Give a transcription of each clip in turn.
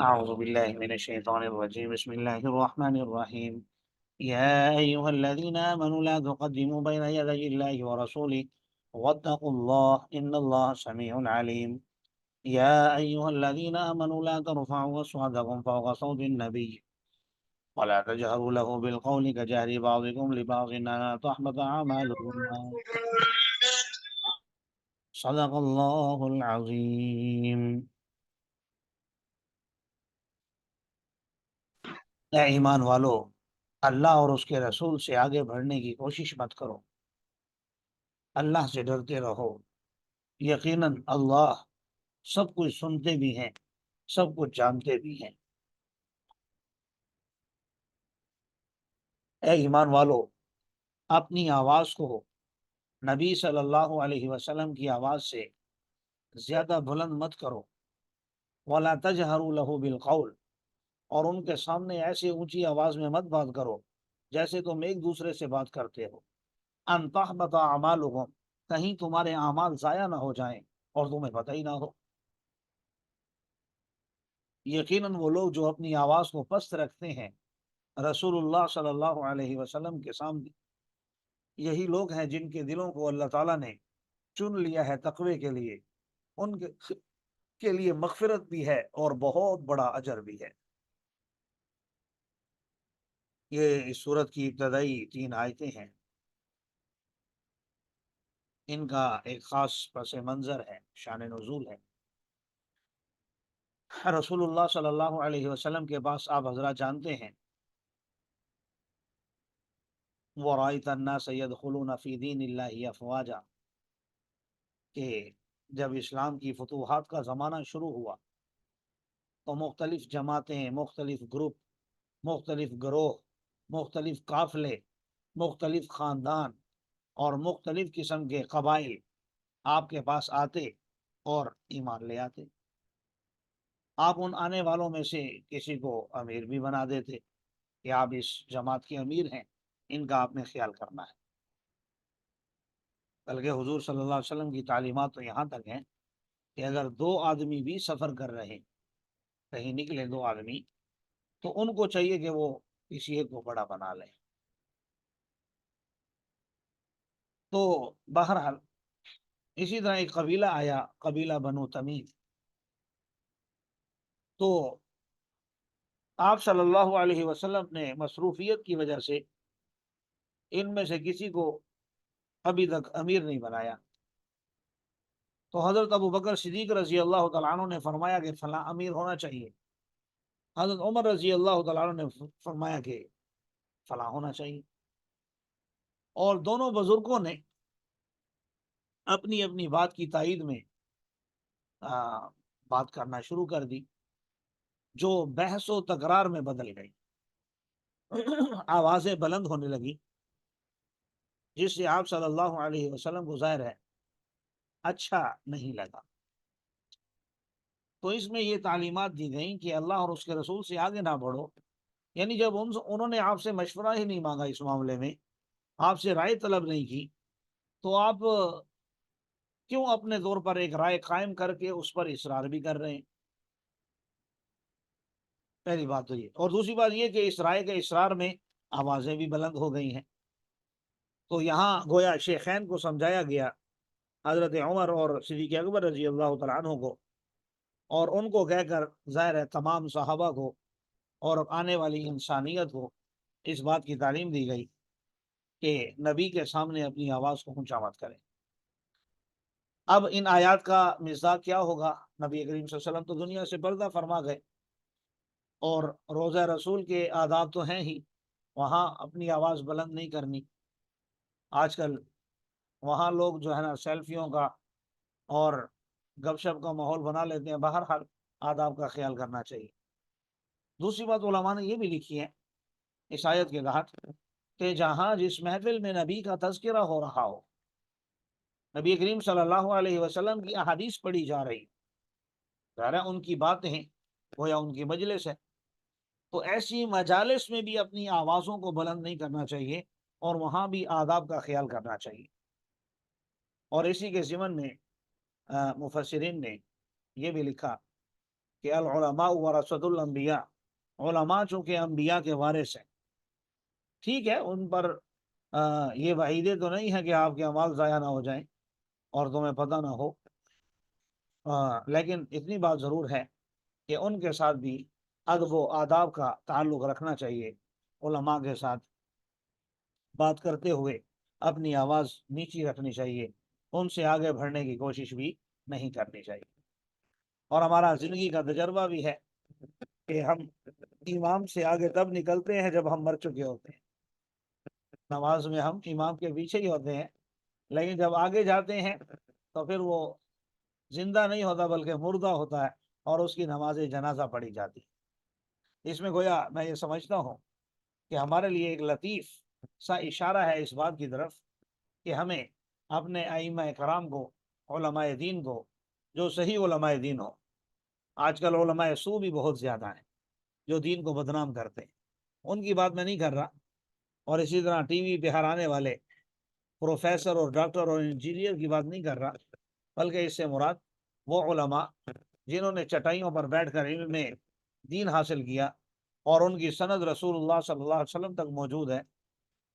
أعوذ بالله من الشيطان الرجيم بسم الله الرحمن الرحيم يا أيها الذين آمنوا لا تقدموا بين يدي الله ورسوله واتقوا الله إن الله سميع عليم يا أيها الذين آمنوا لا ترفعوا أصواتكم فوق صوت النبي ولا تجهروا له بالقول كجهر بعضكم لبعض أن تحبط أعمالكم صدق الله العظيم۔ اے ایمان والو، اللہ اور اس کے رسول سے آگے بڑھنے کی کوشش مت کرو، اللہ سے ڈرتے رہو، یقیناً اللہ سب کچھ سنتے بھی ہیں، سب کچھ جانتے بھی ہیں۔ اے ایمان والو، اپنی آواز کو نبی صلی اللہ علیہ وسلم کی آواز سے زیادہ بلند مت کرو، وَلَا تَجْهَرُوا لَهُ بِالْقَوْلِ، اور ان کے سامنے ایسے اونچی آواز میں مت بات کرو جیسے تم ایک دوسرے سے بات کرتے ہو، ان تحبط اعمالکم، کہیں تمہارے اعمال ضائع نہ ہو جائیں اور تمہیں پتہ ہی نہ ہو۔ یقیناً وہ لوگ جو اپنی آواز کو پست رکھتے ہیں رسول اللہ صلی اللہ علیہ وسلم کے سامنے، یہی لوگ ہیں جن کے دلوں کو اللہ تعالیٰ نے چن لیا ہے تقوی کے لیے، ان کے لیے مغفرت بھی ہے اور بہت بڑا اجر بھی ہے۔ یہ اس صورت کی ابتدائی 3 آیتیں ہیں، ان کا ایک خاص پس منظر ہے، شان نزول ہے۔ رسول اللہ صلی اللہ علیہ وسلم کے پاس آپ حضرات جانتے ہیں وَرَأَيْتَ النَّاسَ يَدْخُلُونَ فِي دِينِ اللَّهِ أَفْوَاجًا، کہ جب اسلام کی فتوحات کا زمانہ شروع ہوا تو مختلف جماعتیں، مختلف گروپ، مختلف گروہ، مختلف قافلے، مختلف خاندان اور مختلف قسم کے قبائل آپ کے پاس آتے اور ایمان لے آتے۔ آپ ان آنے والوں میں سے کسی کو امیر بھی بنا دیتے کہ آپ اس جماعت کے امیر ہیں، ان کا آپ نے خیال کرنا ہے۔ بلکہ حضور صلی اللہ علیہ وسلم کی تعلیمات تو یہاں تک ہیں کہ اگر 2 آدمی بھی سفر کر رہے، کہیں نکلے 2 آدمی، تو ان کو چاہیے کہ وہ کسی ایک کو بڑا بنا لیں۔ تو بہرحال اسی طرح ایک قبیلہ آیا، قبیلہ بنو تمیم، تو آپ صلی اللہ علیہ وسلم نے مصروفیت کی وجہ سے ان میں سے کسی کو ابھی تک امیر نہیں بنایا، تو حضرت ابو بکر صدیق رضی اللہ تعالیٰ عنہ نے فرمایا کہ فلاں امیر ہونا چاہیے، حضرت عمر رضی اللہ تعالیٰ عنہ نے فرمایا کہ فلاں ہونا چاہیے، اور دونوں بزرگوں نے اپنی اپنی بات کی تائید میں بات کرنا شروع کر دی، جو بحث و تکرار میں بدل گئی، آوازیں بلند ہونے لگی، جس سے آپ صلی اللہ علیہ وسلم کو ظاہر ہے اچھا نہیں لگا۔ تو اس میں یہ تعلیمات دی گئیں کہ اللہ اور اس کے رسول سے آگے نہ بڑھو، یعنی جب انہوں نے آپ سے مشورہ ہی نہیں مانگا اس معاملے میں، آپ سے رائے طلب نہیں کی، تو آپ کیوں اپنے طور پر ایک رائے قائم کر کے اس پر اصرار بھی کر رہے ہیں؟ پہلی بات تو یہ، اور دوسری بات یہ کہ اس رائے کے اصرار میں آوازیں بھی بلند ہو گئی ہیں۔ تو یہاں گویا شیخین کو سمجھایا گیا، حضرت عمر اور صدیق اکبر رضی اللہ تعالیٰ عنہ کو، اور ان کو کہہ کر ظاہر ہے تمام صحابہ کو اور آنے والی انسانیت کو اس بات کی تعلیم دی گئی کہ نبی کے سامنے اپنی آواز کو اونچا مت کریں۔ اب ان آیات کا مزاج کیا ہوگا؟ نبی کریم صلی اللہ علیہ وسلم تو دنیا سے پردہ فرما گئے، اور روزہ رسول کے آداب تو ہیں ہی، وہاں اپنی آواز بلند نہیں کرنی۔ آج کل وہاں لوگ جو ہے نا سیلفیوں کا اور گپ شپ کا ماحول بنا لیتے ہیں، بہرحال آداب کا خیال کرنا چاہیے۔ دوسری بات علماء نے یہ بھی لکھی ہے اس آیت کے تحت کہ جہاں جس محفل میں نبی کا تذکرہ ہو رہا ہو، نبی کریم صلی اللہ علیہ وسلم کی احادیث پڑھی جا رہی، ظاہر ہے ان کی باتیں گویا ان کی مجلس ہے، تو ایسی مجالس میں بھی اپنی آوازوں کو بلند نہیں کرنا چاہیے اور وہاں بھی آداب کا خیال کرنا چاہیے۔ اور اسی کے ضمن میں مفسرین نے یہ بھی لکھا کہ العلماء ورثۃ الانبیاء، علماء چونکہ انبیاء کے وارث ہیں، ٹھیک ہے ان پر یہ وعیدیں تو نہیں ہے کہ آپ کے اعمال ضائع نہ ہو جائیں اور تمہیں پتہ نہ ہو، لیکن اتنی بات ضرور ہے کہ ان کے ساتھ بھی ادب و آداب کا تعلق رکھنا چاہیے، علماء کے ساتھ بات کرتے ہوئے اپنی آواز نیچی رکھنی چاہیے، ان سے آگے بڑھنے کی کوشش بھی نہیں کرنی چاہیے۔ اور ہمارا زندگی کا تجربہ بھی ہے کہ ہم امام سے آگے تب نکلتے ہیں جب ہم مر چکے ہوتے ہیں، نماز میں ہم امام کے پیچھے ہی ہوتے ہیں، لیکن جب آگے جاتے ہیں تو پھر وہ زندہ نہیں ہوتا بلکہ مردہ ہوتا ہے اور اس کی نماز جنازہ پڑھی جاتی ہے۔ اس میں گویا میں یہ سمجھتا ہوں کہ ہمارے لیے ایک لطیف سا اشارہ ہے اس بات کی طرف کہ ہمیں اپنے ائمہ کرام کو، علماء دین کو، جو صحیح علماء دین ہو، آج کل علماء سو بھی بہت زیادہ ہیں جو دین کو بدنام کرتے ہیں، ان کی بات میں نہیں کر رہا، اور اسی طرح ٹی وی پہ ہر آنے والے پروفیسر اور ڈاکٹر اور انجینئر کی بات نہیں کر رہا، بلکہ اس سے مراد وہ علماء جنہوں نے چٹائیوں پر بیٹھ کر علم میں دین حاصل کیا اور ان کی سند رسول اللہ صلی اللہ علیہ وسلم تک موجود ہے،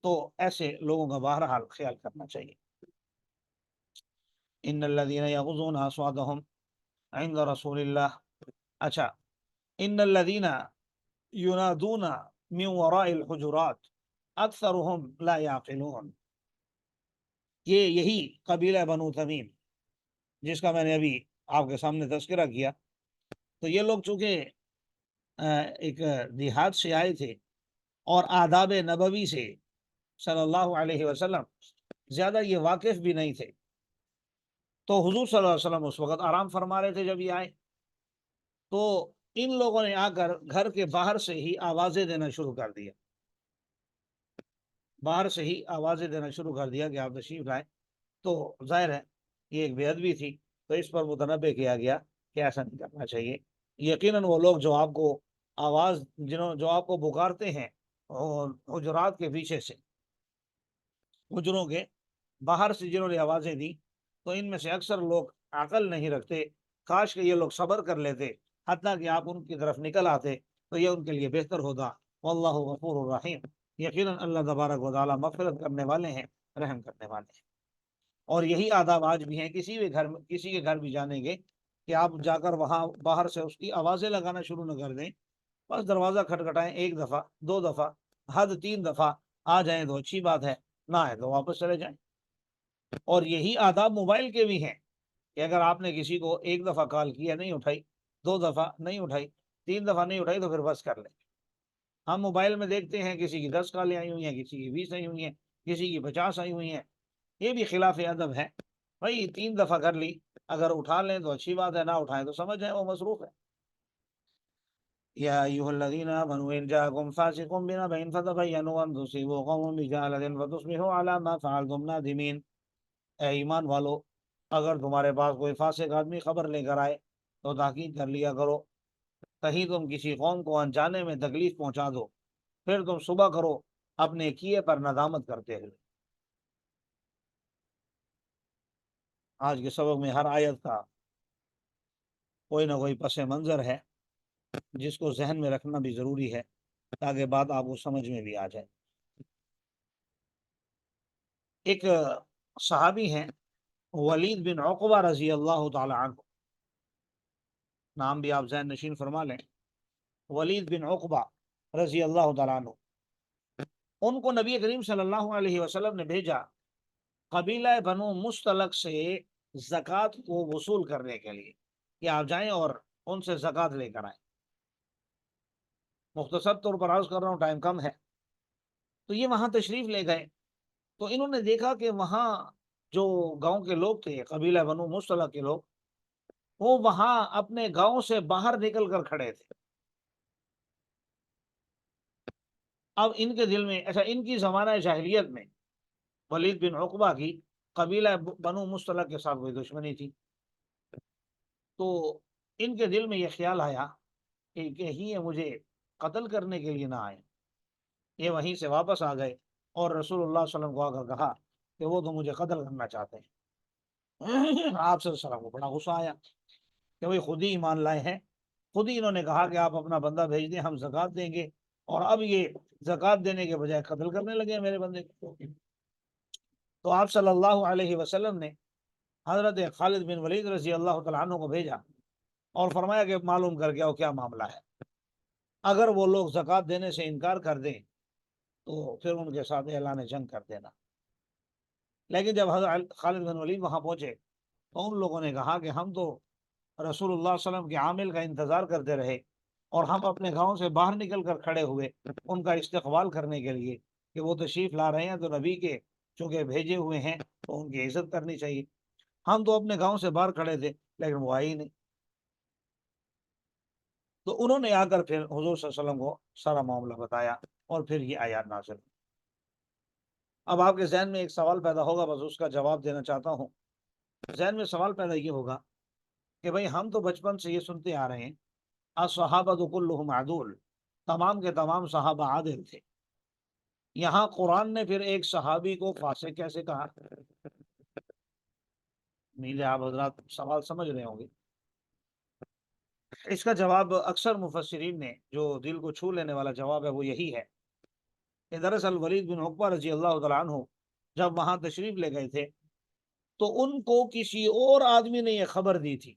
تو ایسے لوگوں کا بہرحال خیال کرنا چاہیے۔ ان الذين يغضون اصواتهم عند رسول اللہ، اچھا، ان الذين ينادون من وراء الحجرات اکثرهم لا يعقلون، یہی قبیلہ بنو تمیم جس کا میں نے ابھی آپ کے سامنے تذکرہ کیا، تو یہ لوگ چونکہ ایک دیہات سے آئے تھے اور آداب نبوی سے صلی اللہ علیہ وسلم زیادہ یہ واقف بھی نہیں تھے، تو حضور صلی اللہ علیہ وسلم اس وقت آرام فرما رہے تھے جب یہ آئے، تو ان لوگوں نے آ کر گھر کے باہر سے ہی آوازیں دینا شروع کر دیا، باہر سے ہی آوازیں دینا شروع کر دیا کہ آپ تشریف لائیں، تو ظاہر ہے یہ ایک بے ادبی تھی، تو اس پر متنبہ کیا گیا کہ ایسا نہیں کرنا چاہیے۔ یقیناً وہ لوگ جو آپ کو آواز جو آپ کو پکارتے ہیں اور حجرات کے پیچھے سے، حجروں کے باہر سے جنہوں نے آوازیں دی، تو ان میں سے اکثر لوگ عقل نہیں رکھتے، کاش کہ یہ لوگ صبر کر لیتے حتیٰ کہ آپ ان کی طرف نکل آتے تو یہ ان کے لیے بہتر ہوتا، واللہ غفور الرحیم، یقیناً اللہ تبارک و تعالیٰ مغفرت کرنے والے ہیں، رحم کرنے والے ہیں۔ اور یہی آداب آج بھی ہیں، کسی کے گھر بھی جانے گے کہ آپ جا کر وہاں باہر سے اس کی آوازیں لگانا شروع نہ کر دیں، بس دروازہ کھٹکھٹائیں، ایک دفعہ، دو دفعہ، حد 3 دفعہ، آ جائیں تو اچھی بات ہے، نہ آئے تو واپس چلے جائیں۔ اور یہی آداب موبائل کے بھی ہیں کہ اگر آپ نے کسی کو ایک دفعہ کال کیا نہیں اٹھائی، 2 دفعہ نہیں اٹھائی، 3 دفعہ نہیں اٹھائی، تو پھر بس کر لیں۔ ہم موبائل میں دیکھتے ہیں کسی کی 10 کالیں آئی ہوئی ہیں، کسی کی 20 آئی ہوئی ہیں، کسی کی 50 آئی ہوئی ہیں، یہ بھی خلاف ادب ہے۔ بھائی 3 دفعہ کر لی، اگر اٹھا لیں تو اچھی بات ہے، نہ اٹھائیں تو سمجھ جائیں وہ مصروف ہے۔ یا ایھا الذین آمنوا ان جاءکم فاسق بنبأ فتبینوا ان تصیبوا قوما بجہالۃ فتصبحوا علی ما فعلتم نادمین، اے ایمان والو، اگر تمہارے پاس کوئی فاسق آدمی خبر لے کر آئے تو تحقیق کر لیا کرو، کہیں تم کسی قوم کو انجانے میں تکلیف پہنچا دو، پھر تم صبح کرو اپنے کیے پر ندامت کرتے ہوئے۔ آج کے سبق میں ہر آیت کا کوئی نہ کوئی پس منظر ہے جس کو ذہن میں رکھنا بھی ضروری ہے تاکہ بات آپ کو سمجھ میں بھی آ جائے۔ ایک صحابی ہیں ولید بن عقبہ رضی اللہ تعالی عنہ، نام بھی آپ ذہن نشین فرما لیں، ولید بن عقبہ رضی اللہ تعالیٰ عنہ، ان کو نبی کریم صلی اللہ علیہ وسلم نے بھیجا قبیلہ بنو مستلق سے زکوٰۃ کو وصول کرنے کے لیے کہ آپ جائیں اور ان سے زکوٰۃ لے کر آئیں۔ مختصر طور پر عرض کر رہا ہوں، ٹائم کم ہے، تو یہ وہاں تشریف لے گئے، تو انہوں نے دیکھا کہ وہاں جو گاؤں کے لوگ تھے، قبیلہ بنو مستلق کے لوگ، وہ وہاں اپنے گاؤں سے باہر نکل کر کھڑے تھے۔ اب ان کے دل میں، اچھا، ان کی زمانہ جاہلیت میں ولید بن عقبہ کی قبیلہ بنو مستلق کے ساتھ کوئی دشمنی تھی، تو ان کے دل میں یہ خیال آیا کہ کہیں یہ مجھے قتل کرنے کے لیے نہ آئے۔ یہ وہیں سے واپس آ گئے اور رسول اللہ صلی اللہ علیہ وسلم کو آ کر کہا کہ وہ تو مجھے قتل کرنا چاہتے ہیں۔ آپ صلی اللہ علیہ وسلم کو بڑا غصہ آیا کہ وہ خود ہی ایمان لائے ہیں خود ہی انہوں نے کہا کہ آپ اپنا بندہ بھیج دیں، ہم زکوٰۃ دیں گے، اور اب یہ زکوٰۃ دینے کے بجائے قتل کرنے لگے ہیں میرے بندے کو۔ تو آپ صلی اللہ علیہ وسلم نے حضرت خالد بن ولید رضی اللہ تعالیٰ عنہ کو بھیجا اور فرمایا کہ معلوم کر کے آؤ کیا معاملہ ہے، اگر وہ لوگ زکوٰۃ دینے سے انکار کر دیں تو پھر ان کے ساتھ اعلان جنگ کر دینا۔ لیکن جب حضرت خالد بن ولید وہاں پہنچے تو ان لوگوں نے کہا کہ ہم تو رسول اللہ صلی اللہ علیہ وسلم کے عامل کا انتظار کرتے رہے، اور ہم اپنے گاؤں سے باہر نکل کر کھڑے ہوئے ان کا استقبال کرنے کے لیے کہ وہ تشریف لا رہے ہیں، تو نبی کے چونکہ بھیجے ہوئے ہیں تو ان کی عزت کرنی چاہیے۔ ہم تو اپنے گاؤں سے باہر کھڑے تھے لیکن وہ آئے ہی نہیں۔ تو انہوں نے آ کر پھر حضور صلی اللہ علیہ وسلم کو سارا معاملہ بتایا، اور پھر یہ آیات نازل ہوئی۔ اب آپ کے ذہن میں ایک سوال پیدا ہوگا، بس اس کا جواب دینا چاہتا ہوں۔ ذہن میں سوال پیدا یہ ہوگا کہ بھئی ہم تو بچپن سے یہ سنتے آ رہے ہیں الصحابۃ کلہم عدول، تمام کے تمام صحابہ عادل تھے، یہاں قرآن نے پھر ایک صحابی کو فاسق کیسے کہا؟ میلے آپ حضرات سوال سمجھ رہے ہوں گے۔ اس کا جواب اکثر مفسرین نے، جو دل کو چھو لینے والا جواب ہے، وہ یہی ہے کہ دراصل ولید بن عقبہ رضی اللہ تعالیٰ عنہ جب وہاں تشریف لے گئے تھے تو ان کو کسی اور آدمی نے یہ خبر دی تھی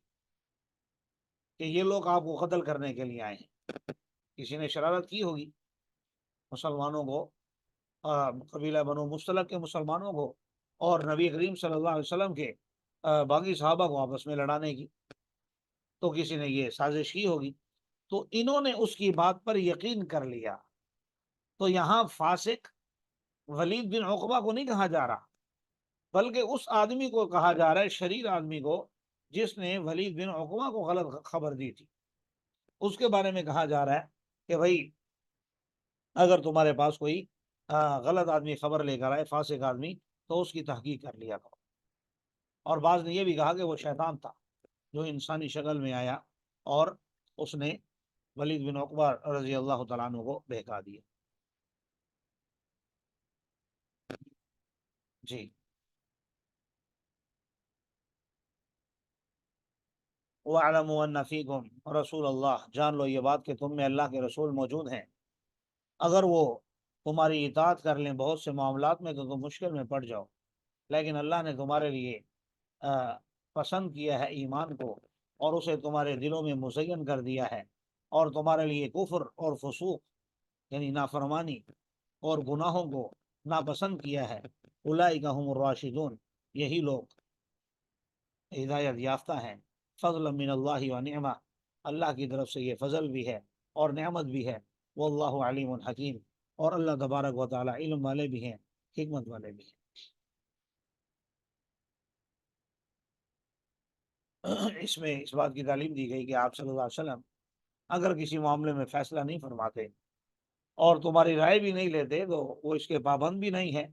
کہ یہ لوگ آپ کو قتل کرنے کے لیے آئے ہیں۔ کسی نے شرارت کی ہوگی، مسلمانوں کو، قبیلہ بنو مستلق کے مسلمانوں کو اور نبی کریم صلی اللہ علیہ وسلم کے باقی صحابہ کو آپس میں لڑانے کی، تو کسی نے یہ سازش کی ہوگی، تو انہوں نے اس کی بات پر یقین کر لیا۔ تو یہاں فاسق ولید بن عقبہ کو نہیں کہا جا رہا، بلکہ اس آدمی کو کہا جا رہا ہے، شریر آدمی کو، جس نے ولید بن عقبہ کو غلط خبر دی تھی، اس کے بارے میں کہا جا رہا ہے کہ بھائی اگر تمہارے پاس کوئی غلط آدمی خبر لے کر آئے، فاسق آدمی، تو اس کی تحقیق کر لیا کرو۔ اور بعض نے یہ بھی کہا کہ وہ شیطان تھا جو انسانی شکل میں آیا اور اس نے ولید بن عقبہ رضی اللہ تعالیٰ عنہ کو بہکا دیا۔ جی، وَاعْلَمُوا أَنَّ فِيكُمْ رسول اللہ، جان لو یہ بات کہ تم میں اللہ کے رسول موجود ہیں، اگر وہ تمہاری اطاعت کر لیں بہت سے معاملات میں تو تم مشکل میں پڑ جاؤ، لیکن اللہ نے تمہارے لیے پسند کیا ہے ایمان کو، اور اسے تمہارے دلوں میں مزین کر دیا ہے، اور تمہارے لیے کفر اور فسوق یعنی نافرمانی اور گناہوں کو ناپسند کیا ہے۔ اولئک هم الراشدون، یہی لوگ ہدایت یافتہ ہیں۔ فضل من اللہ و نعمہ، اللہ کی طرف سے یہ فضل بھی ہے اور نعمت بھی ہے۔ واللہ علیم حکیم، اور اللہ تبارک و تعالی علم والے بھی ہیں، حکمت والے بھی ہیں۔ اس میں اس بات کی تعلیم دی گئی کہ آپ صلی اللہ علیہ وسلم اگر کسی معاملے میں فیصلہ نہیں فرماتے اور تمہاری رائے بھی نہیں لیتے تو وہ اس کے پابند بھی نہیں ہے،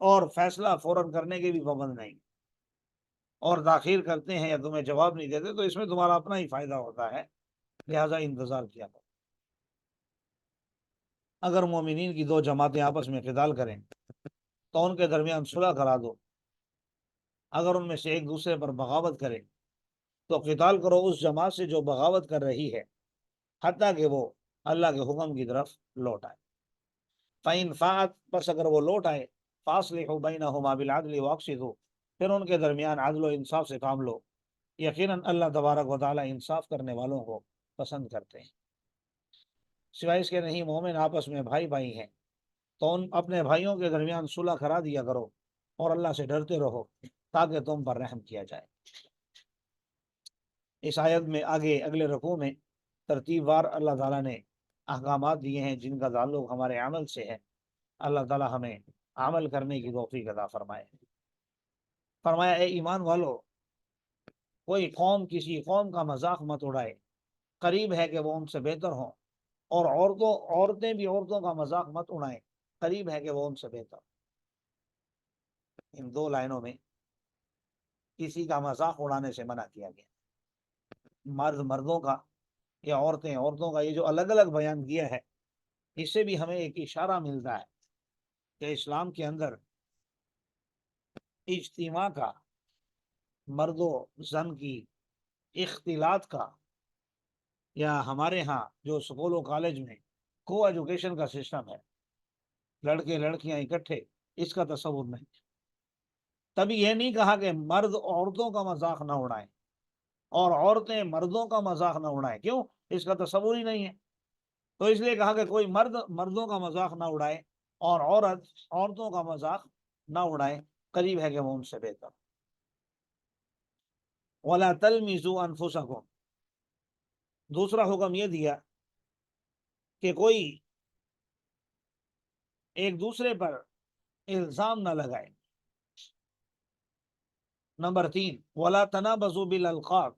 اور فیصلہ فوراً کرنے کے بھی پابند نہیں، اور تاخیر کرتے ہیں یا تمہیں جواب نہیں دیتے تو اس میں تمہارا اپنا ہی فائدہ ہوتا ہے، لہذا انتظار کیا کرو۔ اگر مومنین کی دو جماعتیں آپس میں قتال کریں تو ان کے درمیان صلح کرا دو، اگر ان میں سے ایک دوسرے پر بغاوت کرے تو قتال کرو اس جماعت سے جو بغاوت کر رہی ہے، حتیٰ کہ وہ اللہ کے حکم کی طرف لوٹ آئے۔ فَإِنْ فَاءَتْ، پس اگر وہ لوٹ آئے، فَأَصْلِحُوا بَيْنَهُمَا بِالْعَدْلِ وَأَقْسِطُوا، پھر ان کے درمیان عدل و انصاف سے کام لو، یقیناً اللہ تبارک و تعالی انصاف کرنے والوں کو پسند کرتے ہیں۔ سوائے اس کے نہیں، مومن آپس میں بھائی بھائی ہیں تو ان اپنے بھائیوں کے درمیان صلح کرا دیا کرو، اور اللہ سے ڈرتے رہو تاکہ تم پر رحم کیا جائے۔ اس آیت میں آگے اگلے رکوع میں ترتیب وار اللہ تعالیٰ نے احکامات دیے ہیں جن کا تعلق ہمارے عمل سے ہے۔ اللہ تعالیٰ ہمیں عمل کرنے کی توفیق عطا فرمائے۔ فرمایا اے ایمان والو، کوئی قوم کسی قوم کا مذاق مت اڑائے، قریب ہے کہ وہ ان سے بہتر ہوں، اور عورتیں بھی عورتوں کا مذاق مت اڑائیں، قریب ہے کہ وہ ان سے بہتر۔ ان دو لائنوں میں کسی کا مذاق اڑانے سے منع کیا گیا، مرد مردوں کا یا عورتیں عورتوں کا، یہ جو الگ الگ بیان کیا ہے، اس سے بھی ہمیں ایک اشارہ ملتا ہے کہ اسلام کے اندر اجتماع کا، مرد و زن کی اختلاط کا یا ہمارے ہاں جو اسکول و کالج میں کو ایجوکیشن کا سسٹم ہے، لڑکے لڑکیاں اکٹھے، اس کا تصور نہیں۔ تبھی یہ نہیں کہا کہ مرد عورتوں کا مذاق نہ اڑائیں اور عورتیں مردوں کا مذاق نہ اڑائیں، کیوں؟ اس کا تصور ہی نہیں ہے۔ تو اس لیے کہا کہ کوئی مرد مردوں کا مذاق نہ اڑائے اور عورت عورتوں کا مذاق نہ اڑائے، قریب ہے کہ وہ ان سے بہتر۔ وَلَا تَلْمِزُوا أَنفُسَكُمْ، دوسرا حکم یہ دیا کہ کوئی ایک دوسرے پر الزام نہ لگائے۔ نمبر 3، وَلَا تَنَابَزُوا بِالْأَلْقَابِ،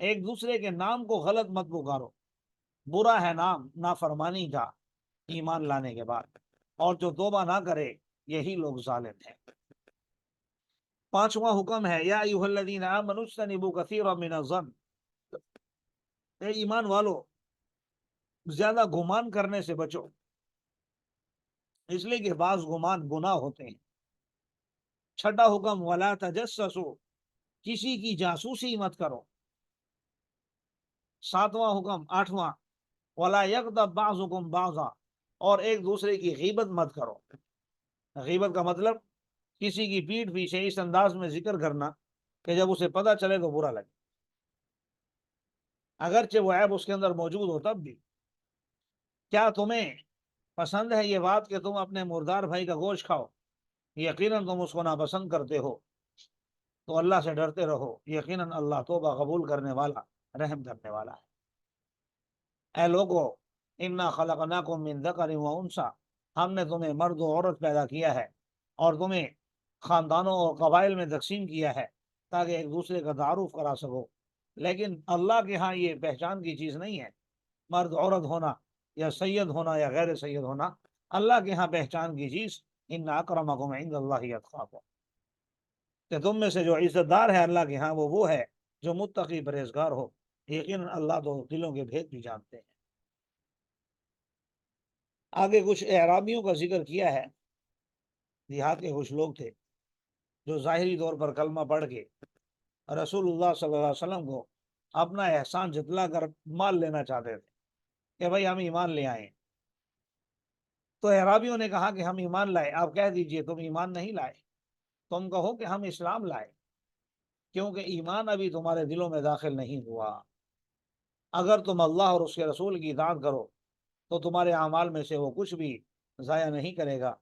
ایک دوسرے کے نام کو غلط مت پکارو، برا ہے نام نافرمانی کا ایمان لانے کے بعد، اور جو توبہ نہ کرے یہی لوگ ظالم ہیں۔ پانچواں حکم ہے یا ایھا الذین آمنوا اجتنبوا کثیرا من الظن، اے ایمان والو زیادہ گمان کرنے سے بچو، اس لیے کہ بعض گمان گناہ ہوتے ہیں۔ چھٹا حکم ولا تجسسوا، کسی کی جاسوسی مت کرو۔ ساتواں حکم، آٹھواں، ولا یغتب بعضکم بعضا، اور ایک دوسرے کی غیبت مت کرو۔ غیبت کا مطلب کسی کی پیٹھ پیچھے اس انداز میں ذکر کرنا کہ جب اسے پتہ چلے تو برا لگے، اگرچہ وہ عیب اس کے اندر موجود ہو تب بھی۔ کیا تمہیں پسند ہے یہ بات کہ تم اپنے مردار بھائی کا گوشت کھاؤ؟ یقیناً تم اس کو ناپسند کرتے ہو، تو اللہ سے ڈرتے رہو، یقیناً اللہ توبہ قبول کرنے والا، رحم کرنے والا ہے۔ اے لوگو انا خلقناکم من ذکر و انثی، ہم نے تمہیں مرد و عورت پیدا کیا ہے اور تمہیں خاندانوں اور قبائل میں تقسیم کیا ہے تاکہ ایک دوسرے کا تعارف کرا سکو، لیکن اللہ کے ہاں یہ پہچان کی چیز نہیں ہے مرد عورت ہونا یا سید ہونا یا غیر سید ہونا۔ اللہ کے ہاں پہچان کی چیز ان اکرمکم عند اللہ اتقاکم، کہ تم میں سے جو عزت دار ہے اللہ کے ہاں وہ ہے جو متقی پرہیزگار ہو، یقیناً اللہ تو دلوں کے بھید بھی جانتے ہیں۔ آگے کچھ اعرابیوں کا ذکر کیا ہے، دیہات کے کچھ لوگ تھے جو ظاہری طور پر کلمہ پڑھ کے رسول اللہ صلی اللہ علیہ وسلم کو اپنا احسان جتلا کر مال لینا چاہتے تھے کہ بھائی ہم ایمان لے آئے۔ تو اعرابیوں نے کہا کہ ہم ایمان لائے۔ آپ کہہ دیجئے تم ایمان نہیں لائے، تم کہو کہ ہم اسلام لائے، کیونکہ ایمان ابھی تمہارے دلوں میں داخل نہیں ہوا۔ اگر تم اللہ اور اس کے رسول کی اطاعت کرو تو تمہارے اعمال میں سے وہ کچھ بھی ضائع نہیں کرے گا،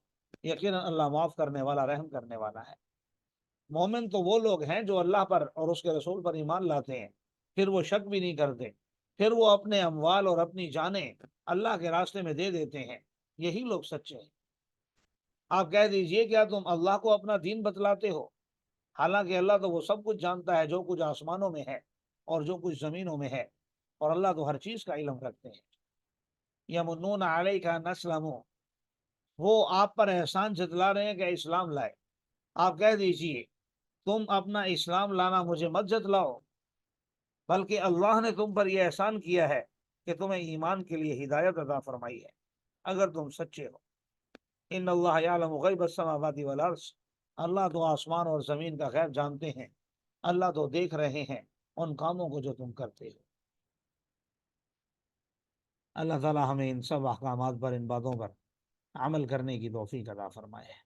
یقیناً اللہ معاف کرنے والا، رحم کرنے والا ہے۔ مومن تو وہ لوگ ہیں جو اللہ پر اور اس کے رسول پر ایمان لاتے ہیں، پھر وہ شک بھی نہیں کرتے، پھر وہ اپنے اموال اور اپنی جانیں اللہ کے راستے میں دے دیتے ہیں، یہی لوگ سچے ہیں۔ آپ کہہ دیجئے کیا تم اللہ کو اپنا دین بتلاتے ہو، حالانکہ اللہ تو وہ سب کچھ جانتا ہے جو کچھ آسمانوں میں ہے اور جو کچھ زمینوں میں ہے، اور اللہ تو ہر چیز کا علم رکھتے ہیں۔ یمنون علیک ان اسلموا، وہ آپ پر احسان جتلا رہے ہیں کہ اسلام لائے۔ آپ کہہ دیجئے تم اپنا اسلام لانا مجھے مت جتلاؤ، بلکہ اللہ نے تم پر یہ احسان کیا ہے کہ تمہیں ایمان کے لیے ہدایت عطا فرمائی ہے، اگر تم سچے ہو۔ ان اللہ یعلم غیب السماوات والارض، اللہ تو آسمان اور زمین کا غیب جانتے ہیں، اللہ تو دیکھ رہے ہیں ان کاموں کو جو تم کرتے ہو۔ اللہ تعالی ہمیں ان سب احکامات پر، ان باتوں پر عمل کرنے کی توفیق عطا فرمائے۔